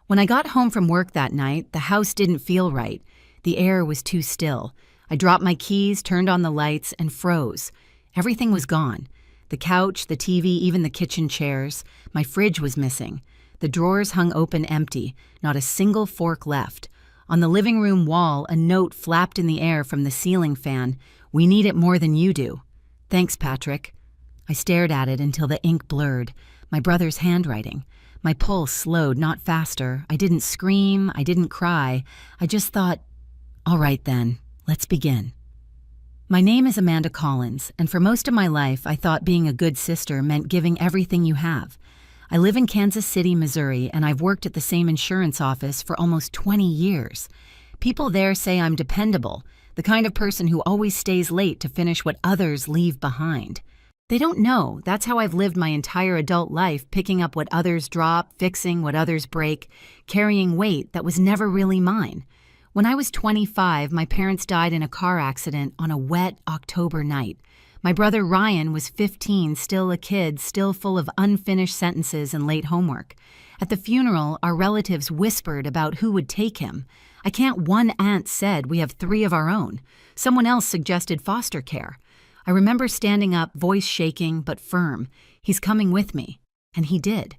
When I got home from work that night, the house didn't feel right. The air was too still. I dropped my keys, turned on the lights, and froze. Everything was gone. The couch, the TV, even the kitchen chairs. My fridge was missing. The drawers hung open empty, not a single fork left. On the living room wall, a note flapped in the air from the ceiling fan. "We need it more than you do." "Thanks, Patrick." I stared at it until the ink blurred. My brother's handwriting. My pulse slowed, not faster. I didn't scream. I didn't cry. I just thought, all right then, let's begin. My name is Amanda Collins, and for most of my life, I thought being a good sister meant giving everything you have. I live in Kansas City, Missouri, and I've worked at the same insurance office for almost 20 years. People there say I'm dependable, the kind of person who always stays late to finish what others leave behind. They don't know that's how I've lived my entire adult life, picking up what others drop, fixing what others break, carrying weight that was never really mine. When I was 25, my parents died in a car accident on a wet October night. My brother Ryan was 15, still a kid, still full of unfinished sentences and late homework. At the funeral, our relatives whispered about who would take him. One aunt said we have 3 of our own. Someone else suggested foster care. I remember standing up, voice shaking but firm. He's coming with me. And he did.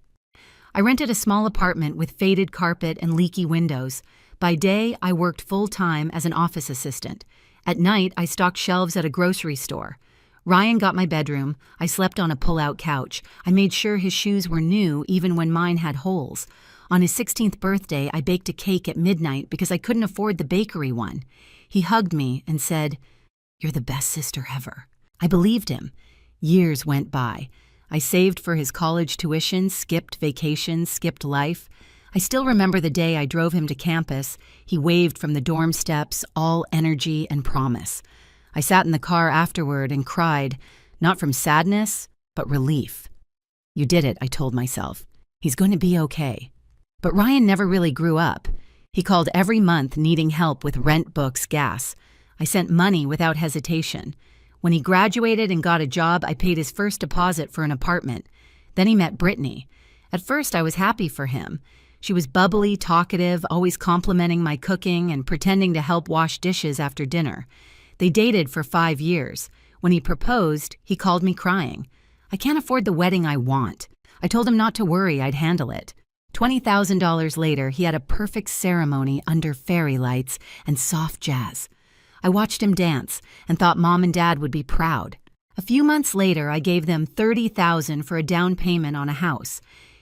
I rented a small apartment with faded carpet and leaky windows. By day, I worked full-time as an office assistant. At night, I stocked shelves at a grocery store. Ryan got my bedroom. I slept on a pull-out couch. I made sure his shoes were new even when mine had holes. On his 16th birthday, I baked a cake at midnight because I couldn't afford the bakery one. He hugged me and said, "You're the best sister ever." I believed him. Years went by. I saved for his college tuition, skipped vacations, skipped life. I still remember the day I drove him to campus. He waved from the dorm steps, all energy and promise. I sat in the car afterward and cried, not from sadness, but relief. "You did it," I told myself. "He's going to be okay." But Ryan never really grew up. He called every month needing help with rent, books, gas. I sent money without hesitation. When he graduated and got a job, I paid his first deposit for an apartment. Then he met Brittany. At first, I was happy for him. She was bubbly, talkative, always complimenting my cooking and pretending to help wash dishes after dinner. They dated for 5 years. When he proposed, he called me crying. "I can't afford the wedding I want." I told him not to worry, I'd handle it. $20,000 later, he had a perfect ceremony under fairy lights and soft jazz. I watched him dance and thought Mom and Dad would be proud. A few months later, I gave them $30,000 for a down payment on a house.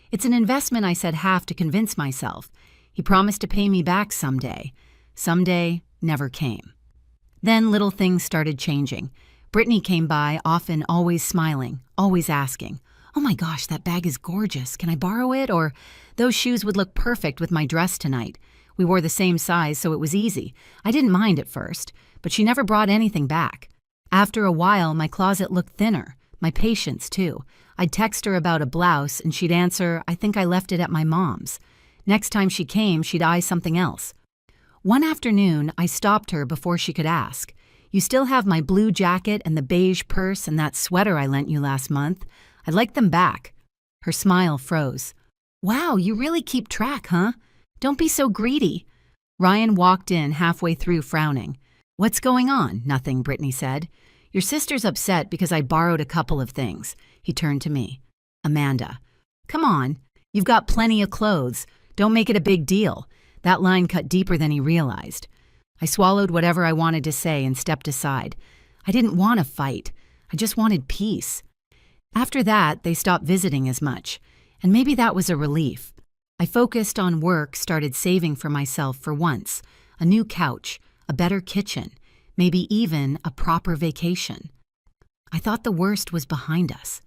It's an investment I said half to convince myself. He promised to pay me back someday. Someday never came. Then little things started changing. Brittany came by, often always smiling, always asking, "Oh my gosh, that bag is gorgeous. Can I borrow it?" Or, "Those shoes would look perfect with my dress tonight." We wore the same size, so it was easy. I didn't mind at first, but she never brought anything back. After a while, my closet looked thinner, my patience too. I'd text her about a blouse, and she'd answer, "I think I left it at my mom's." Next time she came, she'd eye something else. One afternoon, I stopped her before she could ask. "You still have my blue jacket and the beige purse and that sweater I lent you last month? I'd like them back." Her smile froze. "Wow, you really keep track, huh? Don't be so greedy." Ryan walked in halfway through, frowning. "What's going on?" "Nothing," Brittany said. "Your sister's upset because I borrowed a couple of things." He turned to me. "Amanda, come on. You've got plenty of clothes. Don't make it a big deal." That line cut deeper than he realized. I swallowed whatever I wanted to say and stepped aside. I didn't want to fight. I just wanted peace. After that, they stopped visiting as much, and maybe that was a relief. I focused on work, started saving for myself for once. A new couch, a better kitchen, maybe even a proper vacation. I thought the worst was behind us.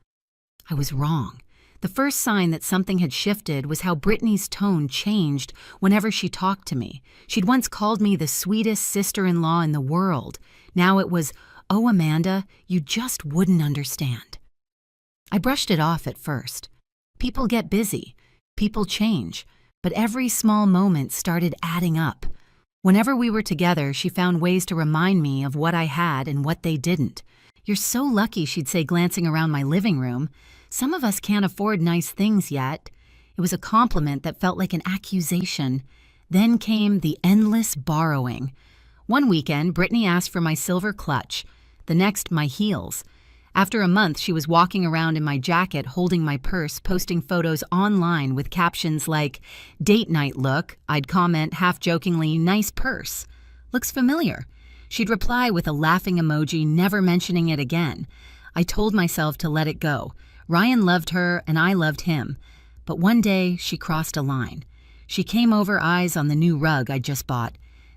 I was wrong. The first sign that something had shifted was how Brittany's tone changed whenever she talked to me. She'd once called me the sweetest sister-in-law in the world. Now it was, "Oh, Amanda, you just wouldn't understand." I brushed it off at first. People get busy. People change. But every small moment started adding up. Whenever we were together, she found ways to remind me of what I had and what they didn't. "You're so lucky," she'd say, glancing around my living room. "Some of us can't afford nice things yet." It was a compliment that felt like an accusation. Then came the endless borrowing. One weekend, Brittany asked for my silver clutch. The next, my heels. After a month, she was walking around in my jacket, holding my purse, posting photos online with captions like, "Date night look." I'd comment half-jokingly, "Nice purse. Looks familiar." She'd reply with a laughing emoji, never mentioning it again. I told myself to let it go. Ryan loved her, and I loved him. But one day, she crossed a line. She came over, eyes on the new rug I'd just bought.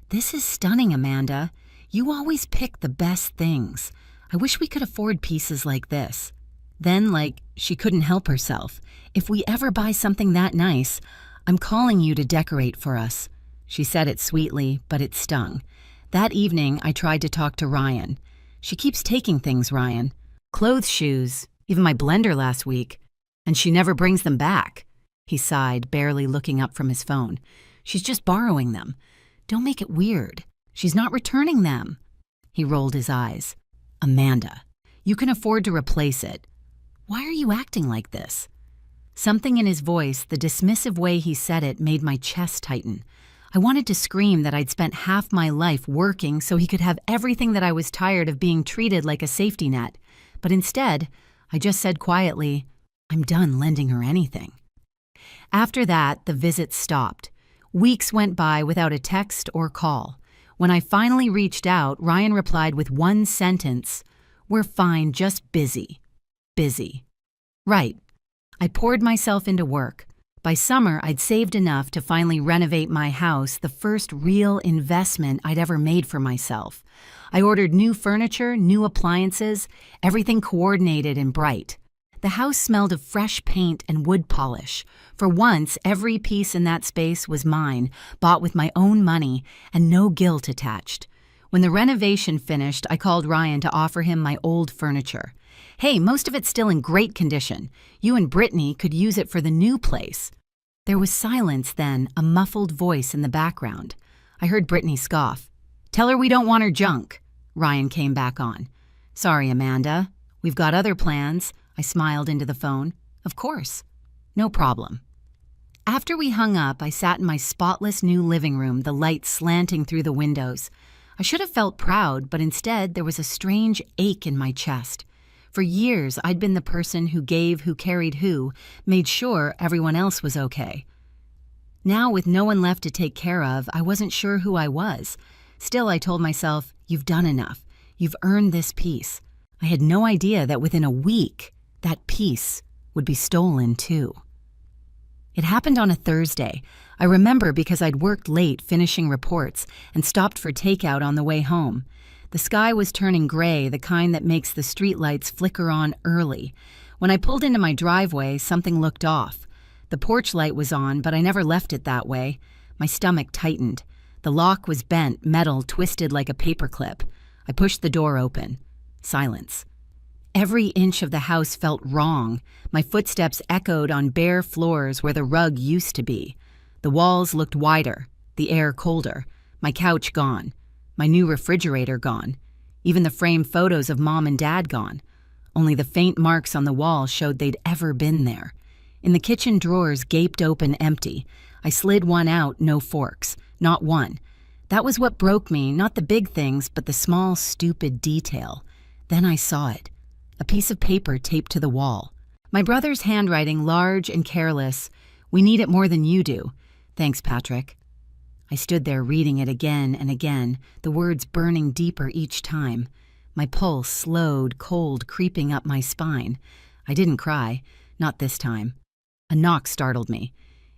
"This is stunning, Amanda. You always pick the best things. I wish we could afford pieces like this." Then, like she couldn't help herself, "If we ever buy something that nice, I'm calling you to decorate for us." She said it sweetly, but it stung. That evening, I tried to talk to Ryan. "She keeps taking things, Ryan. Clothes, shoes, even my blender last week. And she never brings them back." He sighed, barely looking up from his phone. "She's just borrowing them. Don't make it weird. She's not returning them." He rolled his eyes. "Amanda, you can afford to replace it. Why are you acting like this?" Something in his voice, the dismissive way he said it, made my chest tighten. I wanted to scream that I'd spent half my life working so he could have everything that I was tired of being treated like a safety net. But instead, I just said quietly, "I'm done lending her anything." After that, the visits stopped. Weeks went by without a text or call. When I finally reached out, Ryan replied with one sentence, "We're fine, just busy." Busy. Right. I poured myself into work. By summer, I'd saved enough to finally renovate my house, the first real investment I'd ever made for myself. I ordered new furniture, new appliances, everything coordinated and bright. The house smelled of fresh paint and wood polish. For once, every piece in that space was mine, bought with my own money, and no guilt attached. When the renovation finished, I called Ryan to offer him my old furniture. "Hey, most of it's still in great condition. You and Brittany could use it for the new place." There was silence then, a muffled voice in the background. I heard Brittany scoff. "Tell her we don't want her junk." Ryan came back on. "Sorry, Amanda. We've got other plans." I smiled into the phone. "Of course. No problem." After we hung up, I sat in my spotless new living room, the light slanting through the windows. I should have felt proud, but instead there was a strange ache in my chest. For years, I'd been the person who gave, who carried who, made sure everyone else was okay. Now, with no one left to take care of, I wasn't sure who I was. Still, I told myself, "You've done enough. You've earned this peace." I had no idea that within a week, that peace would be stolen too. It happened on a Thursday. I remember because I'd worked late finishing reports and stopped for takeout on the way home. The sky was turning gray, the kind that makes the streetlights flicker on early. When I pulled into my driveway, something looked off. The porch light was on, but I never left it that way. My stomach tightened. The lock was bent, metal twisted like a paperclip. I pushed the door open. Silence. Every inch of the house felt wrong. My footsteps echoed on bare floors where the rug used to be. The walls looked wider, the air colder. My couch gone. My new refrigerator gone. Even the framed photos of Mom and Dad gone. Only the faint marks on the wall showed they'd ever been there. In the kitchen drawers gaped open empty. I slid one out, no forks. Not one. That was what broke me, not the big things, but the small, stupid detail. Then I saw it. A piece of paper taped to the wall. My brother's handwriting, large and careless. "We need it more than you do. Thanks, Patrick." I stood there reading it again and again, the words burning deeper each time. My pulse slowed, cold creeping up my spine. I didn't cry, not this time. A knock startled me.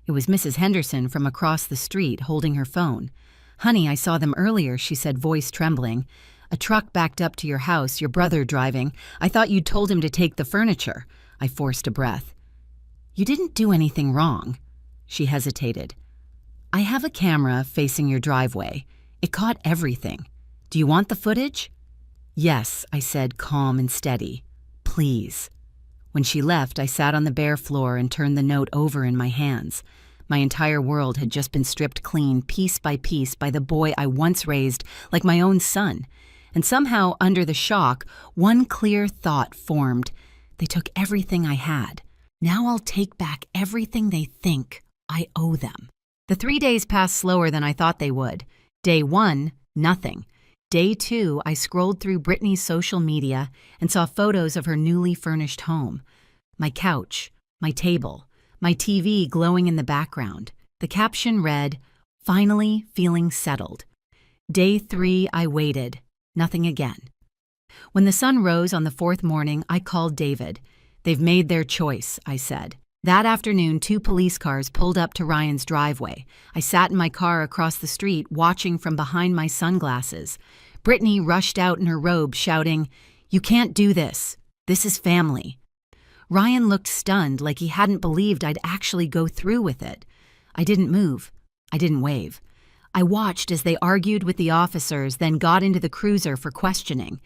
It was Mrs. Henderson from across the street holding her phone. "Honey, I saw them earlier," she said, voice trembling. "A truck backed up to your house, your brother driving. I thought you'd told him to take the furniture." I forced a breath. "You didn't do anything wrong." She hesitated. "I have a camera facing your driveway. It caught everything. Do you want the footage?" "Yes," I said, calm and steady. "Please." When she left, I sat on the bare floor and turned the note over in my hands. My entire world had just been stripped clean, piece by the boy I once raised like my own son. And somehow, under the shock, one clear thought formed. They took everything I had. Now I'll take back everything they think I owe them. The 3 days passed slower than I thought they would. Day 1, nothing. Day 2, I scrolled through Brittany's social media and saw photos of her newly furnished home. My couch, my table, my TV glowing in the background. The caption read, "Finally feeling settled." Day 3, I waited. Nothing again. When the sun rose on the 4th morning, I called David. "They've made their choice," I said. That afternoon, 2 police cars pulled up to Ryan's driveway. I sat in my car across the street, watching from behind my sunglasses. Brittany rushed out in her robe, shouting, "You can't do this. This is family." Ryan looked stunned, like he hadn't believed I'd actually go through with it. I didn't move. I didn't wave. I watched as they argued with the officers, then got into the cruiser for questioning.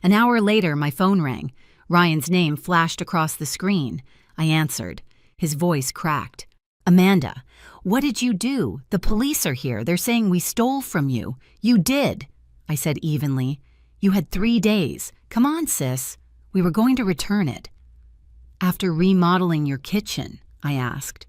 An hour later, my phone rang. Ryan's name flashed across the screen. I answered. His voice cracked. "Amanda, what did you do? The police are here. They're saying we stole from you. You did," I said evenly. "You had 3 days. Come on, sis. We were going to return it." "After remodeling your kitchen?" I asked.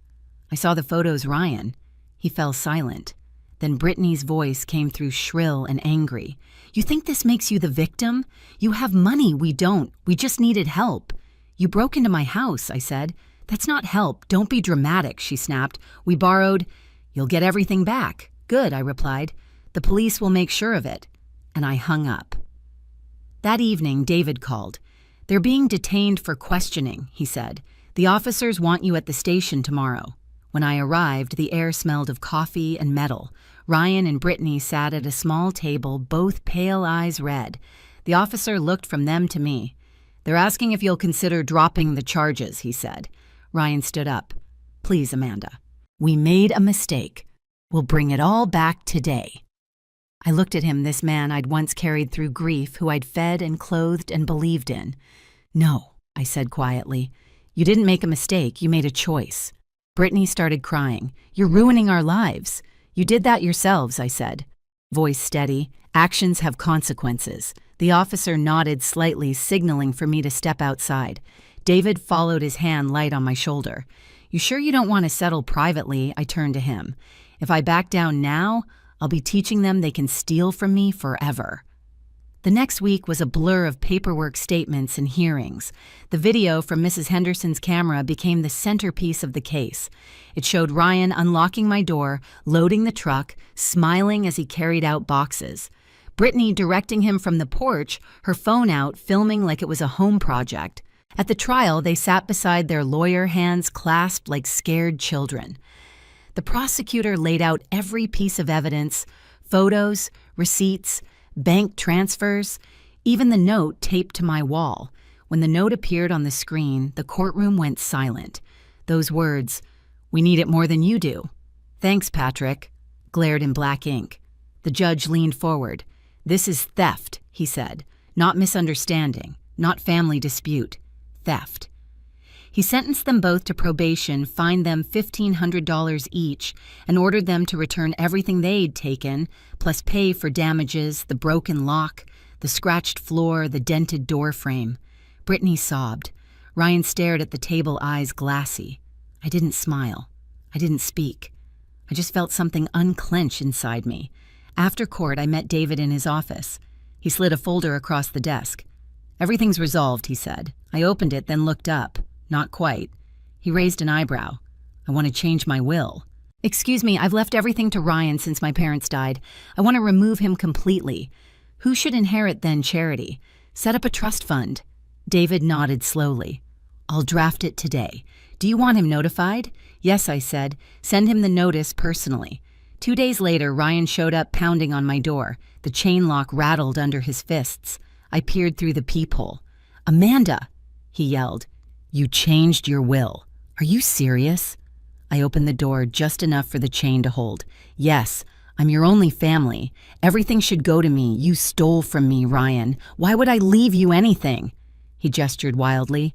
I saw the photos, Ryan. He fell silent. Then Brittany's voice came through shrill and angry. "You think this makes you the victim? You have money, we don't. We just needed help." "You broke into my house," I said. "That's not help. Don't be dramatic," she snapped. "We borrowed." "You'll get everything back." "Good," I replied. "The police will make sure of it." And I hung up. That evening, David called. "They're being detained for questioning," he said. "The officers want you at the station tomorrow." When I arrived, the air smelled of coffee and metal. Ryan and Brittany sat at a small table, both pale eyes red. The officer looked from them to me. "They're asking if you'll consider dropping the charges," he said. Ryan stood up. "Please, Amanda. We made a mistake. We'll bring it all back today." I looked at him, this man I'd once carried through grief, who I'd fed and clothed and believed in. "No," I said quietly. "You didn't make a mistake. You made a choice." Brittany started crying. "You're ruining our lives." "You did that yourselves," I said. Voice steady. "Actions have consequences." The officer nodded slightly, signaling for me to step outside. David followed, his hand light on my shoulder. "You sure you don't want to settle privately?" I turned to him. "If I back down now, I'll be teaching them they can steal from me forever." The next week was a blur of paperwork, statements, and hearings. The video from Mrs. Henderson's camera became the centerpiece of the case. It showed Ryan unlocking my door, loading the truck, smiling as he carried out boxes. Brittany directing him from the porch, her phone out, filming like it was a home project. At the trial, they sat beside their lawyer, hands clasped like scared children. The prosecutor laid out every piece of evidence, photos, receipts, bank transfers, even the note taped to my wall. When the note appeared on the screen, the courtroom went silent. Those words, "We need it more than you do." "Thanks, Patrick," glared in black ink. The judge leaned forward. "This is theft," he said. "Not misunderstanding, not family dispute. Theft." He sentenced them both to probation, fined them $1,500 each, and ordered them to return everything they'd taken, plus pay for damages, the broken lock, the scratched floor, the dented door frame. Brittany sobbed. Ryan stared at the table, eyes glassy. I didn't smile. I didn't speak. I just felt something unclench inside me. After court, I met David in his office. He slid a folder across the desk. "Everything's resolved," he said. I opened it, then looked up. Not quite. He raised an eyebrow. "I want to change my will." "Excuse me, I've left everything to Ryan since my parents died. I want to remove him completely." "Who should inherit then, Charity?" "Set up a trust fund." David nodded slowly. "I'll draft it today. Do you want him notified?" "Yes," I said. "Send him the notice personally." 2 days later, Ryan showed up pounding on my door. The chain lock rattled under his fists. I peered through the peephole. "Amanda!" he yelled. "You changed your will. Are you serious?" I opened the door just enough for the chain to hold. "Yes, I'm your only family. Everything should go to me. You stole from me, Ryan. Why would I leave you anything?" He gestured wildly.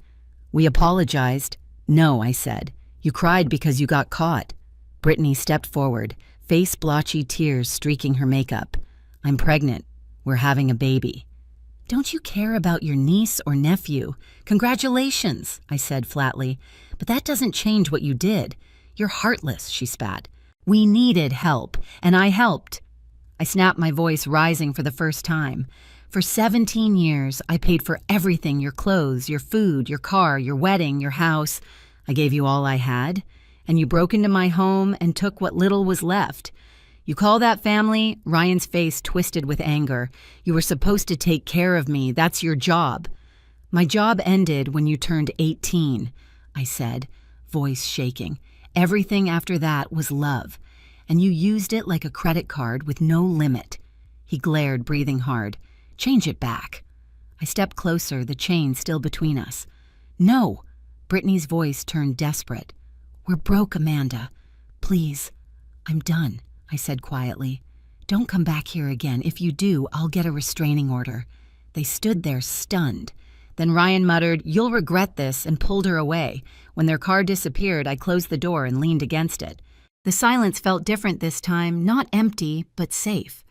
"We apologized." "No," I said. "You cried because you got caught." Brittany stepped forward, face blotchy, tears streaking her makeup. "I'm pregnant. We're having a baby." Don't you care about your niece or nephew? Congratulations, I said flatly. But that doesn't change what you did. You're heartless, she spat. We needed help, and I helped. I snapped, my voice rising for the first time. For 17 years, I paid for everything, your clothes, your food, your car, your wedding, your house. I gave you all I had, and you broke into my home and took what little was left. You call that family? Ryan's face twisted with anger. You were supposed to take care of me. That's your job. My job ended when you turned 18, I said, voice shaking. Everything after that was love, and you used it like a credit card with no limit. He glared, breathing hard. Change it back. I stepped closer, the chain still between us. No. Brittany's voice turned desperate. We're broke, Amanda. Please. I'm done, I said quietly. Don't come back here again. If you do, I'll get a restraining order. They stood there stunned. Then Ryan muttered, You'll regret this, and pulled her away. When their car disappeared, I closed the door and leaned against it. The silence felt different this time, not empty, but safe.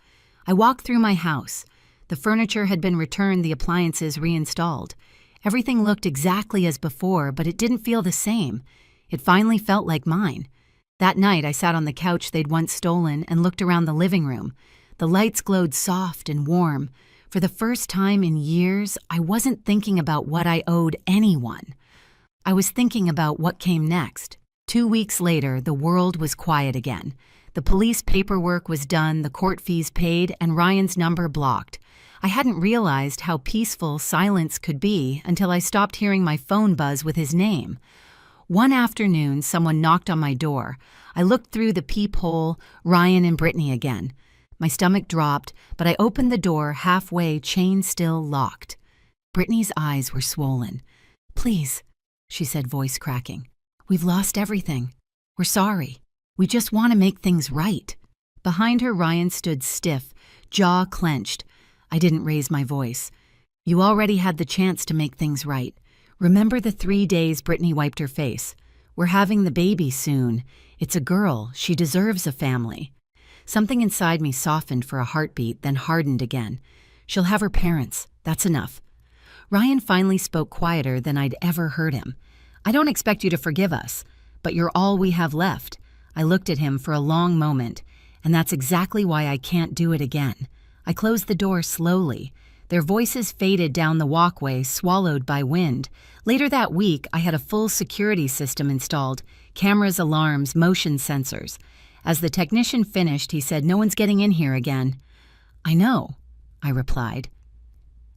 I walked through my house. The furniture had been returned, the appliances reinstalled. Everything looked exactly as before, but it didn't feel the same. It finally felt like mine. That night, I sat on the couch they'd once stolen and looked around the living room. The lights glowed soft and warm. For the first time in years, I wasn't thinking about what I owed anyone. I was thinking about what came next. 2 weeks later, the world was quiet again. The police paperwork was done, the court fees paid, and Ryan's number blocked. I hadn't realized how peaceful silence could be until I stopped hearing my phone buzz with his name. One afternoon, someone knocked on my door. I looked through the peephole, Ryan and Brittany again. My stomach dropped, but I opened the door halfway, chain still locked. Brittany's eyes were swollen. Please, she said, voice cracking. We've lost everything. We're sorry. We just want to make things right. Behind her, Ryan stood stiff, jaw clenched. I didn't raise my voice. You already had the chance to make things right. Remember the 3 days Brittany wiped her face? We're having the baby soon. It's a girl. She deserves a family. Something inside me softened for a heartbeat, then hardened again. She'll have her parents. That's enough. Ryan finally spoke quieter than I'd ever heard him. I don't expect you to forgive us, but you're all we have left. I looked at him for a long moment, and that's exactly why I can't do it again. I closed the door slowly. Their voices faded down the walkway, swallowed by wind. Later that week, I had a full security system installed, cameras, alarms, motion sensors. As the technician finished, he said, No one's getting in here again. I know, I replied.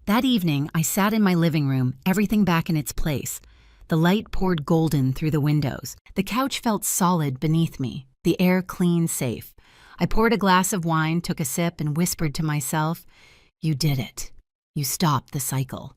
That evening, I sat in my living room, everything back in its place. The light poured golden through the windows. The couch felt solid beneath me, the air clean, safe. I poured a glass of wine, took a sip, and whispered to myself, You did it. You stopped the cycle.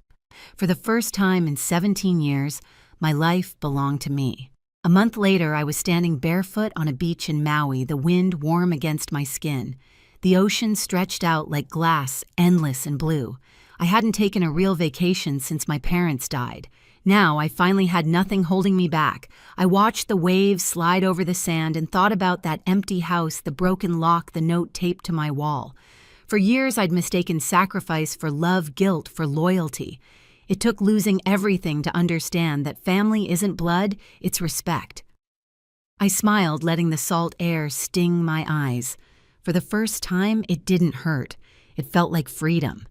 For the first time in 17 years, my life belonged to me. A month later, I was standing barefoot on a beach in Maui, the wind warm against my skin. The ocean stretched out like glass, endless and blue. I hadn't taken a real vacation since my parents died. Now I finally had nothing holding me back. I watched the waves slide over the sand and thought about that empty house, the broken lock, the note taped to my wall. For years, I'd mistaken sacrifice for love, guilt for loyalty. It took losing everything to understand that family isn't blood, it's respect. I smiled, letting the salt air sting my eyes. For the first time, it didn't hurt. It felt like freedom.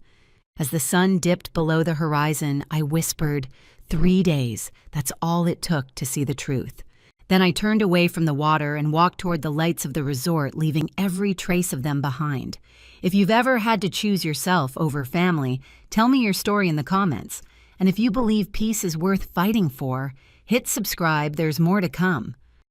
As the sun dipped below the horizon, I whispered, 3 days, that's all it took to see the truth. Then I turned away from the water and walked toward the lights of the resort, leaving every trace of them behind. If you've ever had to choose yourself over family, tell me your story in the comments. And if you believe peace is worth fighting for, hit subscribe, there's more to come.